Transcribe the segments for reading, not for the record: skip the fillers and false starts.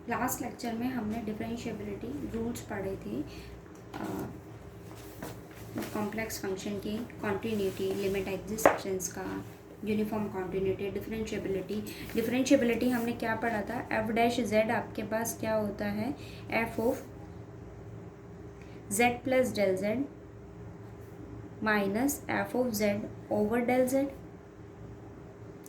Last lecture में हमने differentiability rules पढ़े थे, कॉम्प्लेक्स फंक्शन की कॉन्टिन्यूटी, लिमिट एग्जिस्टेंस का, यूनिफॉर्म कॉन्टिन्यूटी, डिफरेंशिएबिलिटी हमने क्या पढ़ा था, एफ डैश जेड आपके पास क्या होता है, F of Z plus del Z minus F of Z over del Z,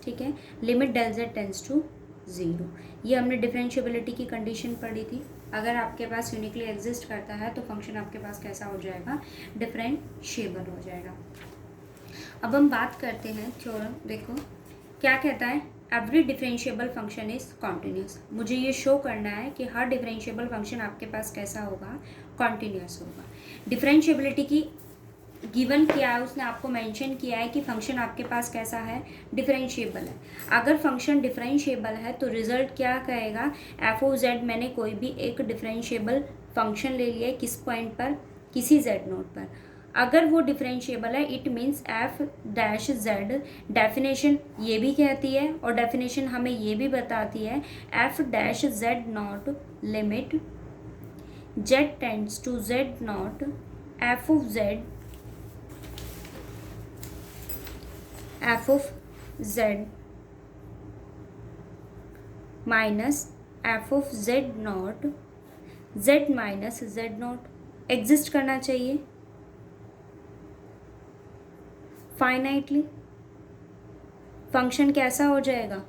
ठीक है, limit del Z tends to zero. ये हमने डिफरेंशिएबिलिटी की कंडीशन पढ़ी थी। अगर आपके पास यूनिकली एग्जिस्ट करता है तो फंक्शन आपके पास कैसा हो जाएगा, डिफरेंशिएबल हो जाएगा। अब हम बात करते हैं थ्योरम। देखो क्या कहता है, every differentiable function is continuous. मुझे ये शो करना है कि हर डिफरेंशिएबल फंक्शन आपके पास कैसा होगा, कॉन्टिन्यूस होगा। डिफरेंशिएबिलिटी की गिवन किया है, उसने आपको मेंशन किया है कि फंक्शन आपके पास कैसा है, डिफरेंशिएबल है। अगर फंक्शन डिफरेंशिएबल है तो रिजल्ट क्या कहेगा, एफ ऑफ जेड मैंने कोई भी एक डिफरेंशिएबल फंक्शन ले लिया है, किस पॉइंट पर, किसी जेड नोट पर। अगर वो डिफरेंशिएबल है it means F dash Z, definition ये भी कहती है और डेफिनेशन हमें ये भी बताती है, F dash Z naught limit Z tends to Z naught F of Z F of Z minus F of Z naught Z minus Z naught exist करना चाहिए फाइनाइटली। फंक्शन कैसा हो जाएगा,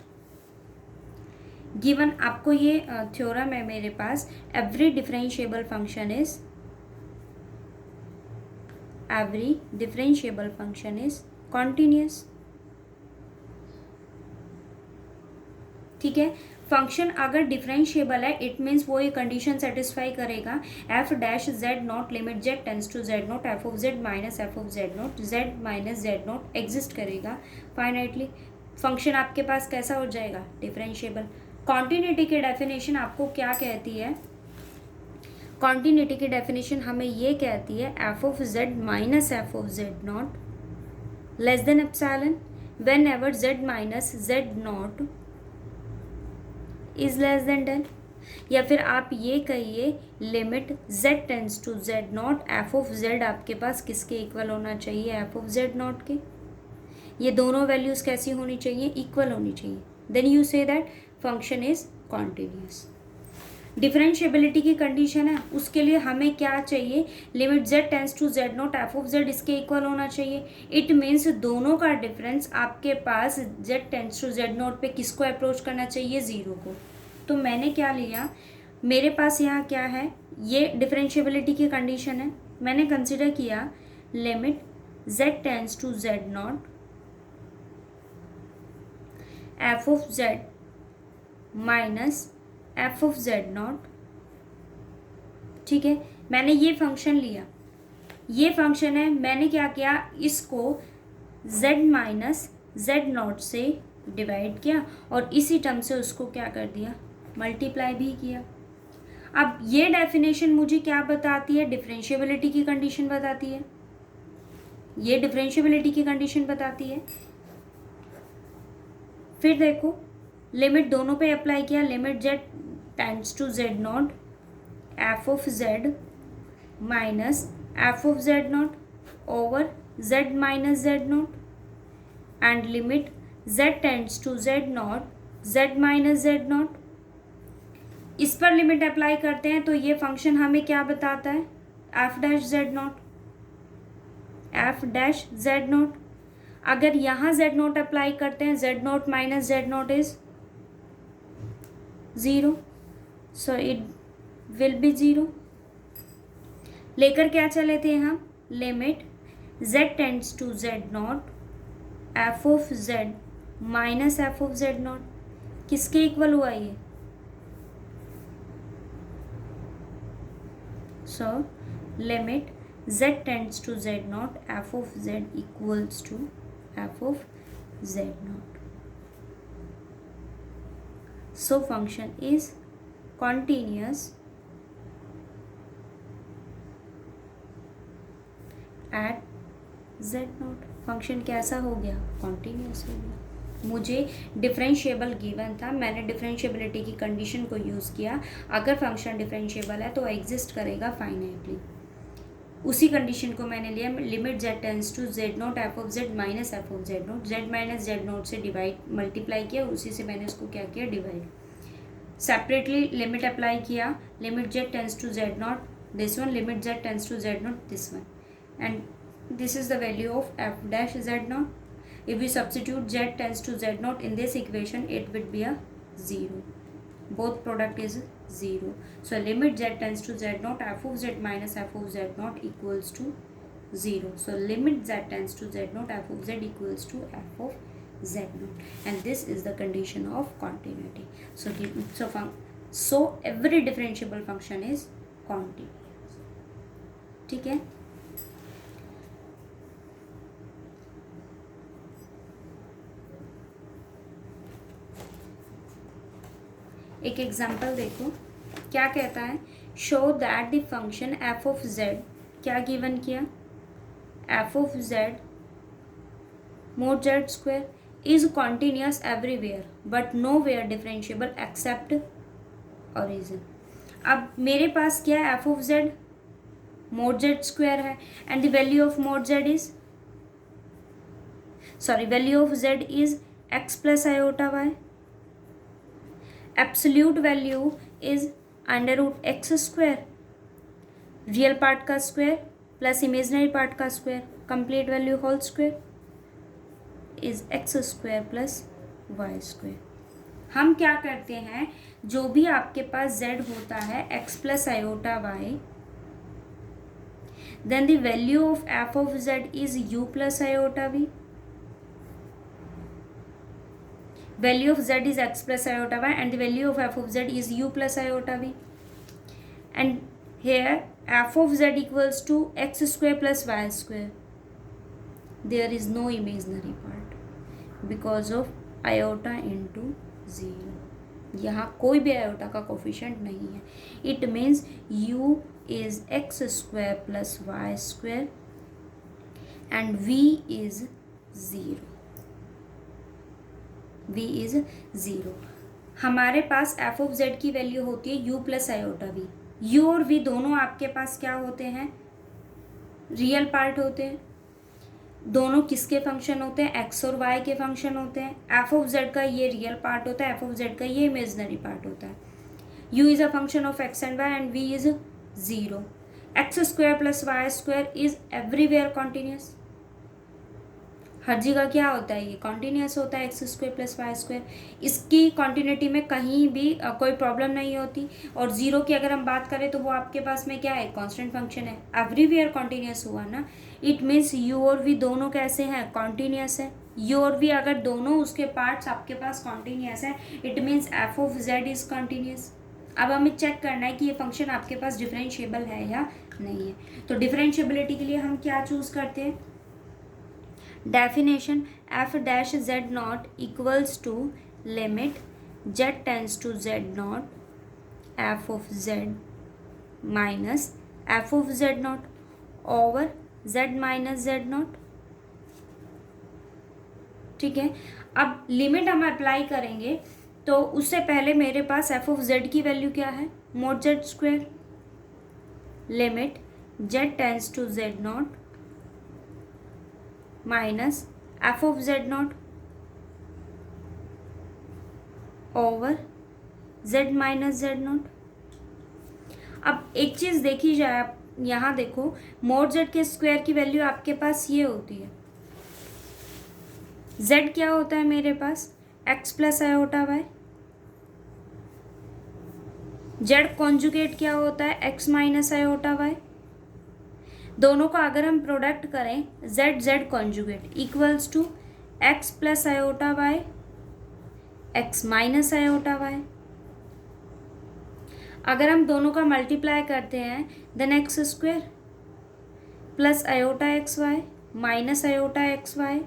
गिवन आपको ये थ्योरम है मेरे पास, every differentiable function is continuous, ठीक है। फंक्शन अगर डिफरेंशिएबल है इट मीन्स वो ये कंडीशन सेटिस्फाई करेगा, F dash Z naught limit Z tends to Z naught F of Z minus F of Z naught Z minus Z naught exist करेगा finitely. Function आपके पास कैसा हो जाएगा, डिफरेंशिएबल। कॉन्टिन्यूटी की डेफिनेशन आपको क्या कहती है, कॉन्टिन्यूटी की डेफिनेशन हमें ये कहती है, F of Z minus F of Z naught less than epsilon whenever Z minus Z naught is less than 10। या फिर आप ये कहिए, limit Z tends to Z naught F of Z आपके पास किसके इक्वल होना चाहिए, एफ ऑफ जेड नॉट के। ये दोनों वैल्यूज कैसी होनी चाहिए, इक्वल होनी चाहिए। Then you say that function is continuous. Differentiability की कंडीशन है, उसके लिए हमें क्या चाहिए, limit Z tends to Z naught F of Z इसके इक्वल होना चाहिए। इट मीन्स दोनों का डिफरेंस आपके पास Z tends to Z naught पे किसको अप्रोच करना चाहिए, ज़ीरो को। तो मैंने क्या लिया, मेरे पास यहाँ क्या है, ये डिफरेंशिएबिलिटी की कंडीशन है, मैंने कंसिडर किया limit Z tends to Z naught F of Z minus F of Z naught, ठीक है। मैंने ये फंक्शन लिया, ये फंक्शन है, मैंने क्या किया, इसको जेड माइनस जेड नॉट से डिवाइड किया और इसी टर्म से उसको क्या कर दिया, मल्टीप्लाई भी किया। अब ये डेफिनेशन मुझे क्या बताती है, डिफरेंशिएबिलिटी की कंडीशन बताती है, ये डिफरेंशिएबिलिटी की कंडीशन बताती है। फिर देखो लिमिट दोनों पे अप्लाई किया, limit Z tends to Z naught F of Z minus F of Z naught over Z minus Z naught and limit Z tends to Z naught Z minus Z naught. इस पर limit apply करते हैं तो ये function हमें क्या बताता है, F dash Z naught, F dash Z naught. अगर यहाँ जेड नॉट अप्लाई करते हैं, Z naught minus Z naught is zero, so it will be zero. लेकर क्या चले थे हम, limit Z tends to Z naught F of Z minus F of Z naught, किसके इक्वल हुआ ये, so limit z tends to z naught f of z equals to f of z naught. So function is continuous at z naught। Function कैसा हो गया, continuous हो गया। मुझे differentiable given था, मैंने डिफरेंशिएबिलिटी की कंडीशन को यूज़ किया। अगर फंक्शन डिफरेंशिएबल है तो एग्जिस्ट करेगा फाइनाइटली। उसी कंडीशन को मैंने लिया, limit z tends to z naught F of z minus F of z naught, z minus z naught से डिवाइड मल्टीप्लाई किया, उसी से मैंने उसको क्या किया, डिवाइड। सेपरेटली लिमिट अप्लाई किया, limit z tends to z naught this one, limit z tends to z naught this one, and this is the value of f dash z naught. If we substitute z tends to z naught in this equation, it would be a 0. Both product is 0. So limit z tends to z naught f of z minus f of z naught equals to 0. So limit z tends to z naught f of z equals to f of z naught, and this is the condition of continuity. So every differentiable function is continuous. ठीक है. एक example देखो क्या कहता है, show that the function F of Z, क्या given किया, F of Z mod Z square is continuous everywhere but nowhere differentiable except origin. अब मेरे पास क्या है, F of Z mod Z square है, and the value of mod Z is value of Z is X plus iota Y. Absolute value is under root X square, real part का square plus imaginary part का square, complete value whole square is X square plus Y square. हम क्या करते हैं, जो भी आपके पास z होता है x plus iota Y, then the value of f of z is u plus iota v. Value of z is x plus iota y, and the value of f of z is u plus iota v. And here f of z equals to x square plus y square. There is no imaginary part because of iota into 0. यहाँ कोई भी iota का coefficient नहीं है. It means u is x square plus y square and v is 0. v is 0. हमारे पास f of z की value होती है u plus iota v. u और v दोनों आपके पास क्या होते हैं, रियल पार्ट होते हैं. दोनों किसके फंक्शन होते हैं, x और y के फंक्शन होते हैं. f ऑफ z का ये रियल पार्ट होता है, f ऑफ z का ये इमेजनरी पार्ट होता है. u is a function of x and y and v is 0. X square plus Y square is everywhere continuous. हर जगह क्या होता है, ये कॉन्टिन्यूस होता है X square plus Y square. इसकी कॉन्टिन्यूटी में कहीं भी कोई प्रॉब्लम नहीं होती. और 0 की अगर हम बात करें तो वो आपके पास में क्या है, कांस्टेंट फंक्शन है. एवरीवेयर कॉन्टिन्यूस हुआ ना, इट मीन्स यू और वी दोनों कैसे हैं, कॉन्टिन्यूस है. यू और वी अगर दोनों उसके पार्ट्स आपके पास कॉन्टिन्यूस है, it means F of Z is continuous. अब हमें चेक करना है कि ये फंक्शन आपके पास डिफरेंशिएबल है या नहीं है. तो डिफरेंशिएबिलिटी के लिए हम क्या चूज करते हैं, definition f dash z naught equals to limit z tends to z naught f of z minus f of z naught over z minus z naught. ठीक है. अब लिमिट हम अप्लाई करेंगे तो उससे पहले मेरे पास f ऑफ z की वैल्यू क्या है, mod z square, limit z tends to z naught minus F of Z naught over Z minus Z naught. अब एक चीज़ देखी जाए, आप यहाँ देखो, मोड जेड के स्क्वायर की वैल्यू आपके पास ये होती है. जेड क्या होता है मेरे पास, X plus iota Y. Z conjugate क्या होता है, एक्स माइनस आयोटा वाई. दोनों का अगर हम प्रोडक्ट करें, Z Z conjugate equals to X plus iota Y X minus iota Y. अगर हम दोनों का मल्टीप्लाई करते हैं, then X square plus iota X Y minus iota X Y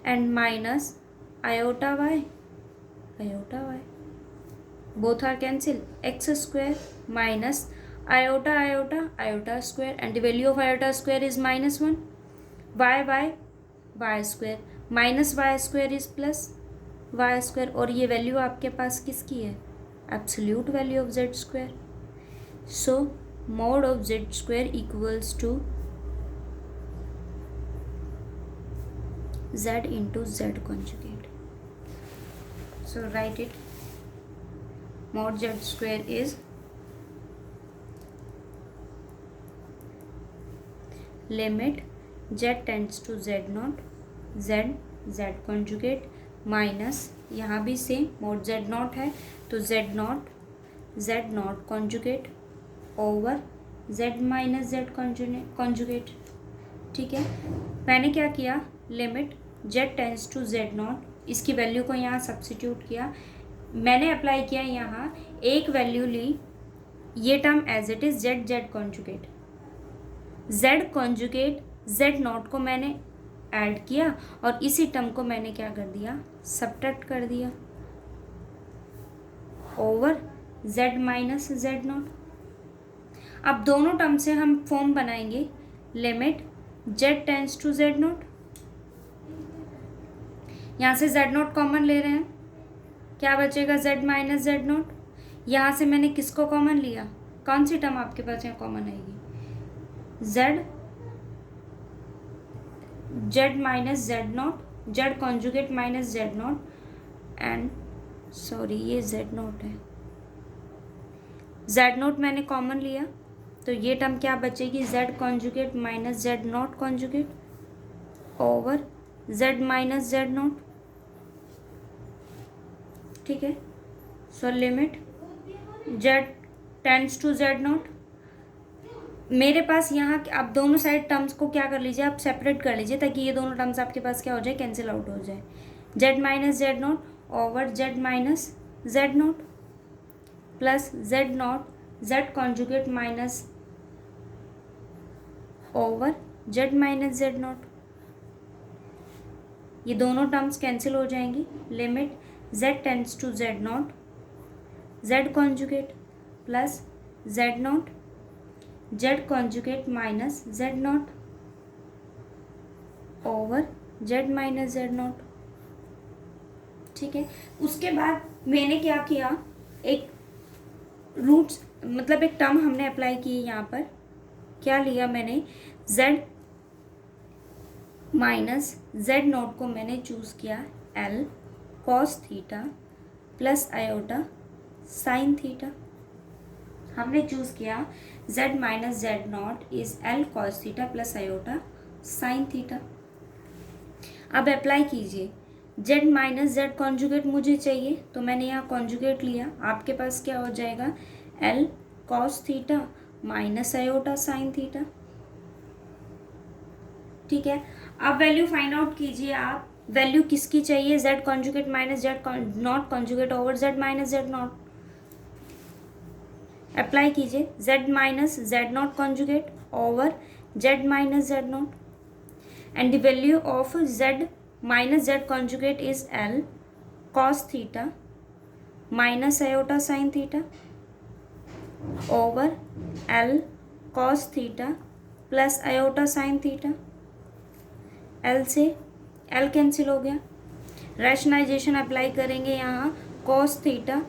and minus iota Y both are cancel. X square minus iota square and the value of iota square is -1. y square minus Y square is plus Y square, और ये value आपके पास किसकी है? Absolute value of Z square. So mod of z square equals to z into z conjugate. So write it. Mod z square is limit z tends to z naught z conjugate minus यहाँ भी same mod z naught है तो z naught conjugate over z minus Z conjugate. ठीक है, मैंने क्या किया, limit z tends to z naught, इसकी वैल्यू को यहाँ सब्स्टिट्यूट किया. मैंने अप्लाई किया यहाँ एक वैल्यू ली, ये term as it is z conjugate, z conjugate z naught को मैंने ऐड किया और इसी टर्म को मैंने क्या कर दिया, सब्ट्रैक्ट कर दिया over z minus Z naught. अब दोनों टर्म से हम फॉर्म बनाएंगे limit z tends to z naught. यहाँ से z नॉट कॉमन ले रहे हैं, क्या बचेगा z माइनस जेड नॉट. यहाँ से मैंने किसको कॉमन लिया, कौन सी टर्म आपके पास यहाँ कॉमन आएगी, z minus Z naught, z conjugate minus Z naught and sorry ये z नॉट है, z नॉट मैंने कॉमन लिया तो ये टर्म क्या बचेगी, z conjugate minus Z naught conjugate over z minus Z naught. ठीक है, so limit z tends to z naught. मेरे पास यहाँ आप दोनों साइड टर्म्स को क्या कर लीजिए, आप सेपरेट कर लीजिए ताकि ये दोनों टर्म्स आपके पास क्या हो जाए, कैंसिल आउट हो जाए. z minus Z naught over z minus Z naught plus z naught z conjugate minus over z minus Z naught. ये दोनों टर्म्स कैंसिल हो जाएंगी. Limit z tends to z naught z conjugate plus z naught z conjugate minus Z naught over z minus Z naught. ठीक है, उसके बाद मैंने क्या किया, एक रूट्स मतलब एक टर्म हमने अप्लाई की यहाँ पर, क्या लिया मैंने, z माइनस जेड नॉट को मैंने चूज़ किया l cos theta plus iota sine theta. हमने चूज़ किया z minus Z naught is l cos theta plus iota sine theta. अब अप्लाई कीजिए, z माइनस जेड कॉन्जुगेट मुझे चाहिए तो मैंने यहाँ कॉन्जुगेट लिया, आपके पास क्या हो जाएगा, l cos theta minus iota sine theta. ठीक है, अब वैल्यू फाइंड आउट कीजिए आप, वैल्यू किसकी चाहिए, z conjugate minus Z naught conjugate over z minus Z naught. Apply कीजिए z minus Z naught conjugate over z minus Z naught and the value of z minus Z conjugate is l cos theta minus iota sine theta over l cos theta plus iota sine theta. l से l cancel हो गया, rationalisation apply करेंगे यहाँ, cos theta